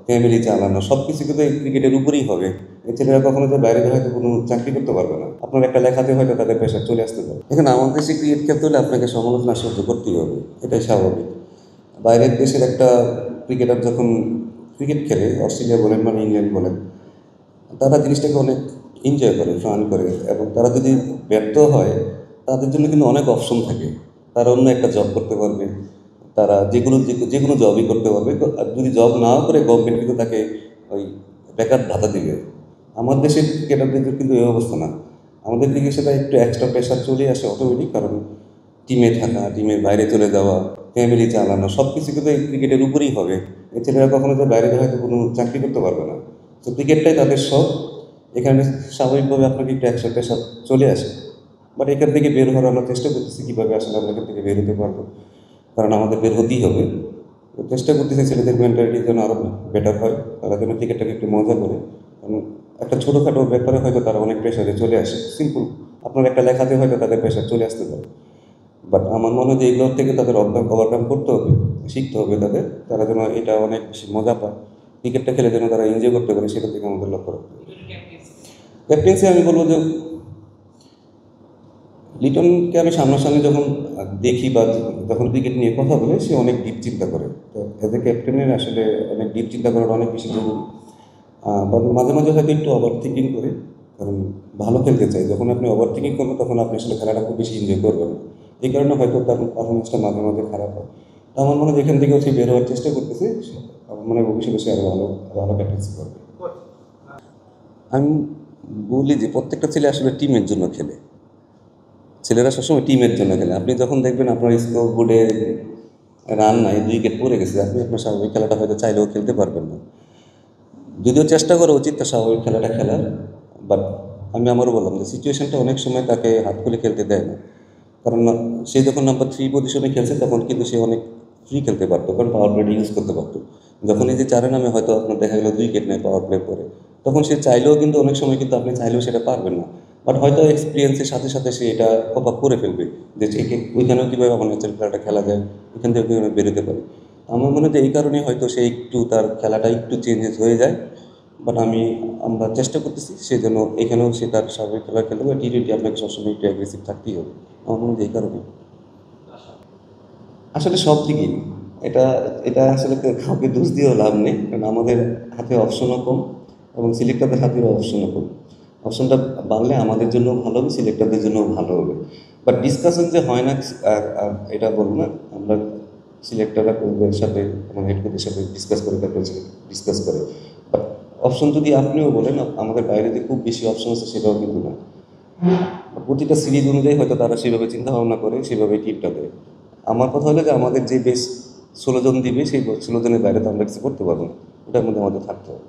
Family চালানো সব কিছু কিন্তু এই ক্রিকেটের উপরেই হবে। এই ছেলেরা কখনো যে বাইরে হয়তো কোনো চাকরি করতে পারবে না, আপনার একটা লেখাতে হয়তো তাদের পেশা চলে আসতে পারে। এখানে আমাদের দেশে ক্রিকেট খেলতে হলে আপনাকে সমালোচনা সহ্য করতেই হবে, এটাই স্বাভাবিক। বাইরের দেশের একটা ক্রিকেটার যখন ক্রিকেট খেলে, অস্ট্রেলিয়া বলেন বা ইংল্যান্ড বলেন, তারা জিনিসটাকে অনেক এনজয় করে, ফান করে, এবং তারা যদি ব্যর্থ হয় তাদের জন্য কিন্তু অনেক অপশন থাকে। তারা অন্য একটা জব করতে পারবে, তারা যে কোনো জবই করতে পারবে। আর যদি জব নাও করে, গভর্নমেন্ট কিন্তু তাকে ওই বেকার ভাতা দিবে। আমার দেশের ক্রিকেটারদের কিন্তু এই অবস্থা না। আমাদের দিকে সেটা একটু এক্সট্রা প্রেশার চলে আসে অটোমেটিক, কারণ টিমে থাকা, টিমের বাইরে চলে যাওয়া, ফ্যামিলি চালানো সব কিছু কিন্তু এই ক্রিকেটের উপরেই হবে। এই ছেলেরা কখনো যে বাইরে হয়তো কোনো চাকরি করতে পারবে না। তো ক্রিকেটটাই তাদের শখ। এখানে স্বাভাবিকভাবে আপনাকে একটু একশো প্রেশার চলে আসে। বাট এখান থেকে বের হওয়ার আমরা চেষ্টা করতেছি কীভাবে আসলে আমরা এখান থেকে বের হতে পারবো, কারণ আমাদের বের হতেই হবে। তো চেষ্টা করতেছি ছেলেদের মেন্টালিটি যেন আরও বেটার হয়, তারা যেন ক্রিকেটটাকে একটু মজা করে। কারণ একটা ছোটোখাটো ব্যাপারে হয়তো তারা অনেক প্রেশারে চলে আসে, সিম্পল আপনার একটা লেখাতে হয়তো তাদের প্রেশার চলে আসতে পারে। বাট আমার মনে হয় যে এগুলোর থেকে তাদের ওভারকাম করতে হবে, শিখতে হবে তাদের, তারা যেন এটা অনেক বেশি মজা পায়, ক্রিকেটটা খেলে যেন তারা এনজয় করতে পারে, সেটা থেকে আমাদের লক্ষ্য রাখতে হবে। ক্যাপ্টেন্সি আমি বলবো যে লিটনকে আমি সামনাসামনি যখন দেখি বা যখন ক্রিকেট নিয়ে কথা বলে, সে অনেক ডিপ চিন্তা করে। তো এজ এ ক্যাপ্টেনের আসলে অনেক ডিপ চিন্তা করাটা অনেক বেশি জরুরি। বা মাঝে মাঝে হয়তো একটু ওভার থিঙ্কিং করে, কারণ ভালো খেলতে চাই। যখন আপনি ওভার থিঙ্কিং করবেন তখন আপনি আসলে খেলাটা খুব বেশি এনজয় করবেন। এই কারণে হয়তো তার পারফরমেন্সটা মাঝে মাঝে খারাপ হয়। তো আমার মনে হয় যেখান থেকেও সে বের হওয়ার চেষ্টা করতেছে, আমার মনে হয় ভবিষ্যতে সে আরও ভালো ভালো ক্যাপ্টেন্সি করবে। আমি বলি যে প্রত্যেকটা ছেলে আসলে টিমের জন্য খেলে, ছেলেরা সবসময় টিমের জন্য খেলে। আপনি যখন দেখবেন আপনার স্কোর বোর্ডে রান নাই, 2 উইকেট পড়ে গেছে, আপনি আপনার স্বাভাবিক খেলাটা হয়তো চাইলেও খেলতে পারবেন না। যদিও চেষ্টা করা উচিত তার স্বাভাবিক খেলাটা খেলার, বাট আমি আমারও বললাম যে সিচুয়েশনটা অনেক সময় তাকে হাত খুলে খেলতে দেয় না। কারণ সে যখন নাম্বার 3 পজিশনে খেলছে তখন কিন্তু সে অনেক ফ্রি খেলতে পারতো, কারণ পাওয়ার প্লেটা ইউজ করতে পারতো। যখন এই যে 4 নামে হয়তো আপনার দেখা গেলো 2 উইকেট নেয় পাওয়ার প্লে পরে, তখন সে চাইলেও কিন্তু অনেক সময় কিন্তু আপনি চাইলেও সেটা পারবেন না। বাট হয়তো এক্সপিরিয়েন্সের সাথে সাথে সে এটা কপ আপ করে ফেলবে, যে ওইখানেও কীভাবে আমার ন্যাচারাল খেলাটা খেলা যায়, ওইখান থেকে কীভাবে বেরোতে পারে। আমার মনে হয় যে এই কারণেই হয়তো সে একটু তার খেলাটা একটু চেঞ্জেস হয়ে যায়। বাট আমরা চেষ্টা করতেছি সে যেন এখানেও সে তার স্বাভাবিক খেলা খেলতে পারে। টি-20 আপনাকে সবসময় একটু অ্যাগ্রেসিভ থাকতেই হবে, আমার মনে হয় এই কারণে। আসলে সব দিকেই এটা এটা আসলে কাউকে দোষ দিয়েও লাভ নেই, কারণ আমাদের হাতে অপশনও কম এবং সিলেক্টরদের হাতেও অপশনও কম। অপশনটা বাড়লে আমাদের জন্য ভালো হবে, সিলেক্টরদের জন্য ভালো হবে। বাট ডিসকাশন যে হয় না, এটা বলবো না। আমরা সিলেক্টররা কোচদের সাথে এবং হেড কোচের সাথে ডিসকাস করে, তারপরে ডিসকাস করে। বাট অপশন যদি আপনিও বলেন আমাদের বাইরে যে খুব বেশি অপশন আছে, সেটাও কিন্তু না। প্রতিটা সিরিজ অনুযায়ী হয়তো তারা সেভাবে চিন্তা ভাবনা করে, সেভাবে টিমটা দেয়। আমার কথা হলো যে আমাদের যে বেশ 16 জন দিবে, সেই 16 জনের বাইরে তো আমরা কিছু করতে পারবো না, ওটার মধ্যে আমাদের থাকতে হবে।